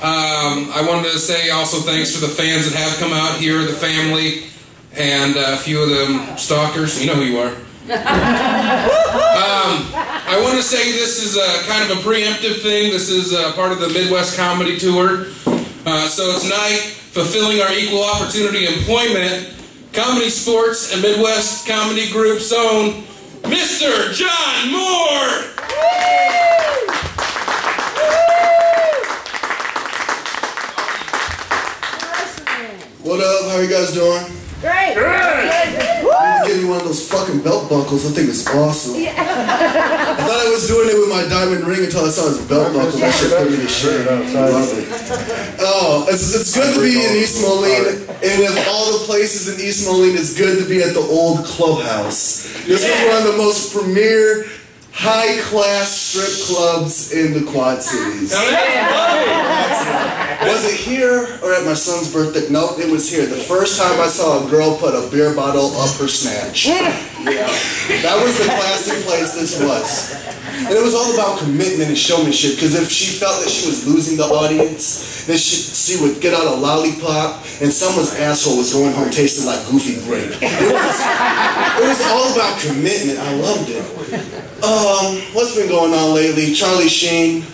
I wanted to say also thanks to the fans that have come out here, the family, and a few of them stalkers. You know who you are. I want to say this is kind of a preemptive thing. This is part of the Midwest Comedy Tour. So tonight, fulfilling our equal opportunity employment, Comedy Sports and Midwest Comedy Group's own Mr. John Moore! What up? How you guys doing? Great! Give me one of those fucking belt buckles. I think it's awesome. Yeah. I thought I was doing it with my diamond ring until I saw his belt buckle. That shit put me to shame. Oh, it's good to be in East Moline, and of all the places in East Moline, it's good to be at the old clubhouse. This is one of the most premier, high-class strip clubs in the Quad Cities. Was it here or at my son's birthday? Nope, it was here. The first time I saw a girl put a beer bottle up her snatch. Yeah, that was the classic place this was. And it was all about commitment and showmanship, because if she felt that she was losing the audience, then she would get out a lollipop and someone's asshole was going home tasting like goofy grape. It was all about commitment. I loved it. What's been going on lately? Charlie Sheen.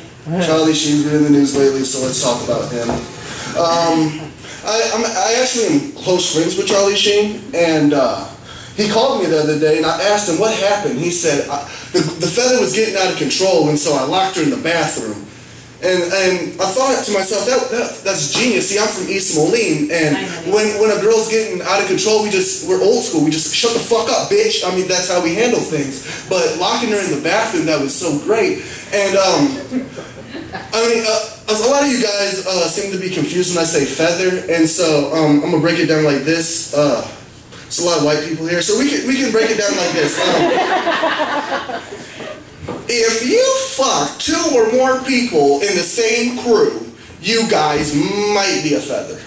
Charlie Sheen's been in the news lately, so let's talk about him. I actually am close friends with Charlie Sheen, and he called me the other day, and I asked him what happened. He said, the feather was getting out of control, and so I locked her in the bathroom. And I thought to myself, that's genius. See, I'm from East Moline, and when a girl's getting out of control, we're old school. We just shut the fuck up, bitch. I mean, that's how we handle things. But locking her in the bathroom, that was so great. And a lot of you guys seem to be confused when I say feather, and so I'm gonna break it down like this. There's a lot of white people here, so we can break it down like this. If you fuck 2 or more people in the same crew, you guys might be a feather.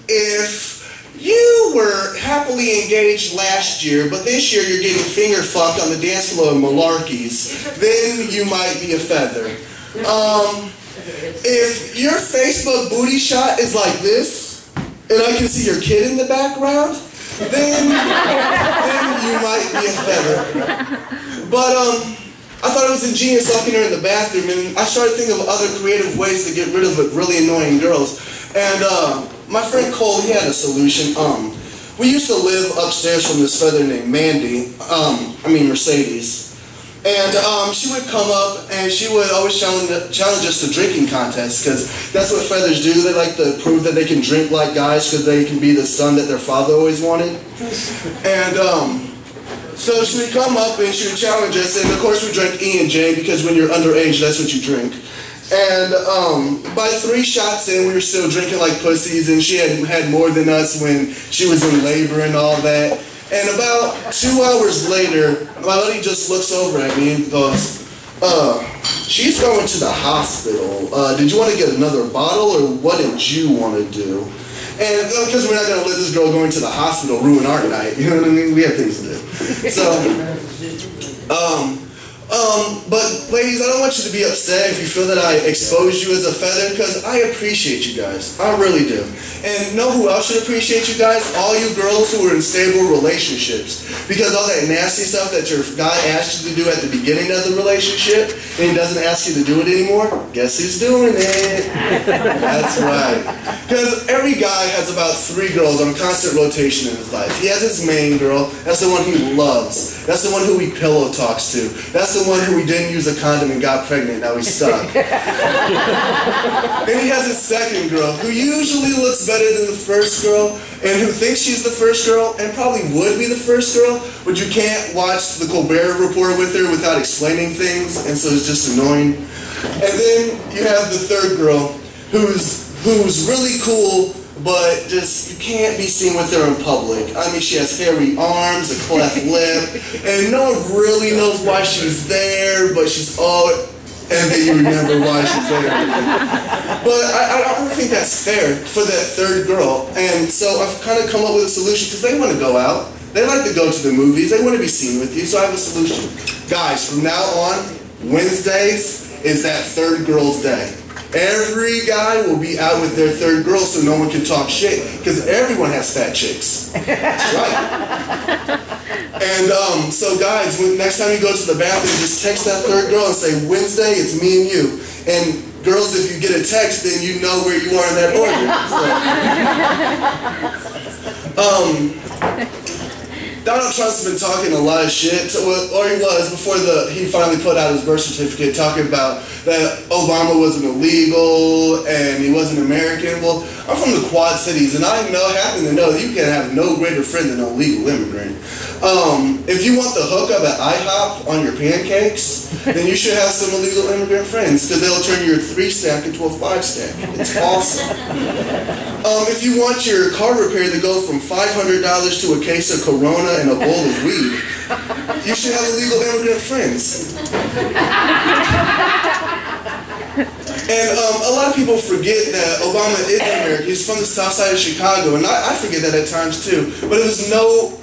If you were happily engaged last year, but this year you're getting finger fucked on the dance floor of malarkeys, then you might be a feather. If your Facebook booty shot is like this, and I can see your kid in the background, then you might be a feather. But I thought it was ingenious locking her in the bathroom, and I started thinking of other creative ways to get rid of really annoying girls. And my friend Cole, he had a solution. We used to live upstairs from this feather named Mandy, Mercedes. And she would come up and she would always challenge us to drinking contests, because that's what feathers do. They like to prove that they can drink like guys because they can be the son that their father always wanted. And so she would come up and she would challenge us, and of course we drank E and J, because when you're underage, that's what you drink. And by 3 shots in, we were still drinking like pussies, and she had more than us when she was in labor and all that. And about 2 hours later, my buddy just looks over at me and goes, she's going to the hospital. Did you want to get another bottle, or what did you want to do? And because we're not going to let this girl going to the hospital ruin our night, you know what I mean? We have things to do. So, but ladies, I don't want you to be upset if you feel that I exposed you as a feather, because I appreciate you guys. I really do. And know who else should appreciate you guys? All you girls who are in stable relationships. Because all that nasty stuff that your guy asked you to do at the beginning of the relationship, and he doesn't ask you to do it anymore, guess who's doing it? That's right. Because every guy has about 3 girls on constant rotation in his life. He has his main girl. That's the one he loves. That's the one who he pillow talks to. That's the one who he didn't use a condom and got pregnant. Now he's stuck. Then he has his second girl, who usually looks better than the first girl, and who thinks she's the first girl, and probably would be the first girl, but you can't watch the Colbert Report with her without explaining things, and so it's just annoying. And then you have the third girl, who's really cool, but just you can't be seen with her in public. I mean, she has hairy arms, a cleft lip, and no one really knows why she's there, but she's all... And then you remember why she's there. But I don't think that's fair for that third girl. And so I've kind of come up with a solution, because they want to go out. They like to go to the movies. They want to be seen with you. So I have a solution. Guys, from now on, Wednesdays, is that third girl's day. Every guy will be out with their third girl so no one can talk shit, because everyone has fat chicks. That's right. And so guys, next time you go to the bathroom, just text that third girl and say, Wednesday, it's me and you. And girls, if you get a text, then you know where you are in that order. Donald Trump's been talking a lot of shit, or he was, before he finally put out his birth certificate, talking about that Obama wasn't illegal and he wasn't American. Well, I'm from the Quad Cities, and I happen to know that you can have no greater friend than an illegal immigrant. If you want the hookup at IHOP on your pancakes, then you should have some illegal immigrant friends, because they'll turn your 3-stack into a 5-stack. It's awesome. If you want your car repair to go from $500 to a case of Corona and a bowl of weed, you should have illegal immigrant friends. And a lot of people forget that Obama is American. He's from the south side of Chicago, and I forget that at times too. But it was no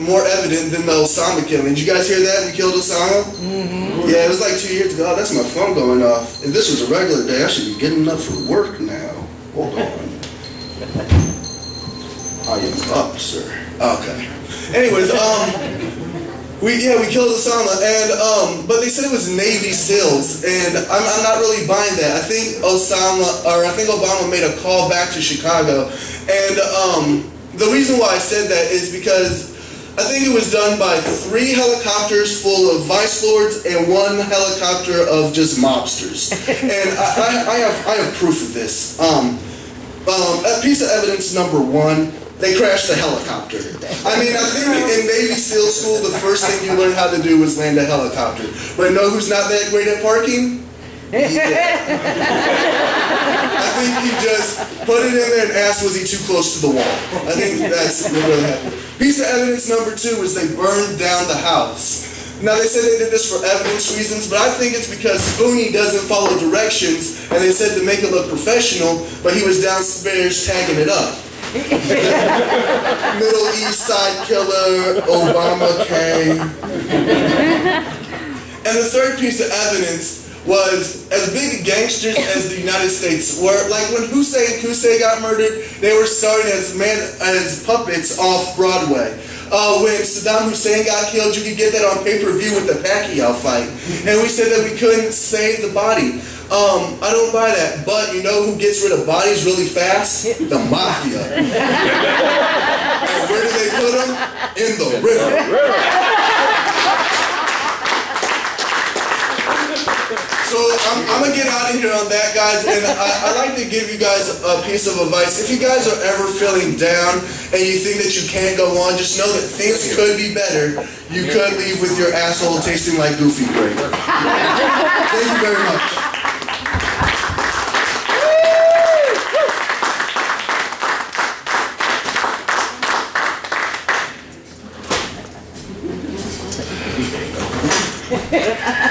more evident than the Osama killing. Did you guys hear that? We killed Osama? Mm-hmm. Yeah, it was like 2 years ago. Oh, that's my phone going off. If this was a regular day, I should be getting up for work now. Hold on. I am up, sir. Okay. Anyways, we killed Osama, and but they said it was Navy SEALs, and I'm not really buying that. I think Obama made a call back to Chicago, and the reason why I said that is because I think it was done by 3 helicopters full of vice lords and 1 helicopter of just mobsters, and I have proof of this. A piece of evidence number 1. They crashed the helicopter. I mean, I think in Navy SEAL school, the first thing you learn how to do is land a helicopter. But know who's not that great at parking? I think he just put it in there and asked, was he too close to the wall? I think that's what really happened. Piece of evidence number 2 is they burned down the house. Now, they said they did this for evidence reasons, but I think it's because Spoonie doesn't follow directions, and they said to make it look professional, but he was downstairs tagging it up. Middle East Side Killer, Obama came. And the third piece of evidence was, as big gangsters as the United States were, like when Hussein Qusay got murdered, they were starring as puppets off Broadway. When Saddam Hussein got killed, you could get that on pay-per-view with the Pacquiao fight. And we said that we couldn't save the body. I don't buy that, but you know who gets rid of bodies really fast? The mafia. And where do they put them? In the river. So I'm going to get out of here on that, guys, and I like to give you guys a piece of advice. If you guys are ever feeling down and you think that you can't go on, just know that things could be better. You could leave with your asshole tasting like Goofy Grape. Thank you very much.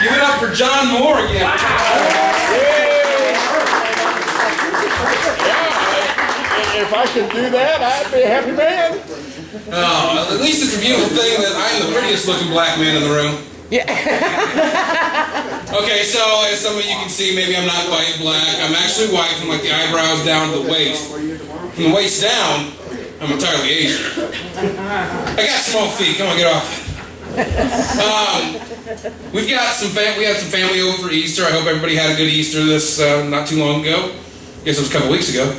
Give it up for John Moore again. Wow. If I could do that, I'd be a happy man. Oh, at least it's a beautiful thing that I'm the prettiest looking black man in the room. Yeah. Okay, so as some of you can see, maybe I'm not quite black. I'm actually white from like the eyebrows down to the waist. From the waist down, I'm entirely Asian. I got small feet. Come on, get off. We had some family over for Easter. I hope everybody had a good Easter this not too long ago. I guess it was a couple weeks ago.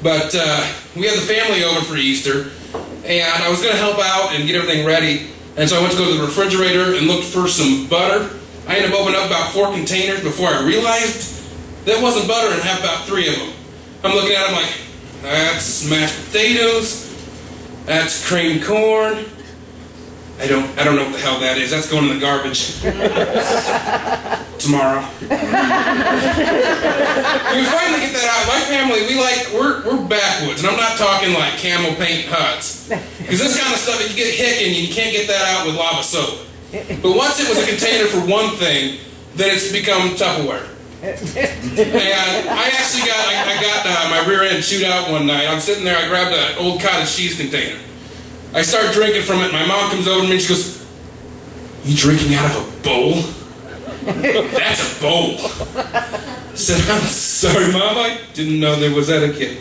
But we had the family over for Easter, and I was going to help out and get everything ready. And so I went to go to the refrigerator and looked for some butter. I ended up opening up about 4 containers before I realized that wasn't butter and have about 3 of them. I'm looking at them like, that's mashed potatoes, that's creamed corn. I don't know what the hell that is. That's going in the garbage. Tomorrow. We finally get that out. My family, we're backwoods, and I'm not talking like camel paint huts. Because this kind of stuff, if you get hicking, you can't get that out with lava soap. But once it was a container for one thing, then it's become Tupperware. And I actually got my rear end chewed out one night. I'm sitting there, I grabbed an old cottage cheese container. I start drinking from it. My mom comes over to me and she goes, "You drinking out of a bowl?" And That's a bowl. I said, I'm sorry, Mom, I didn't know there was etiquette.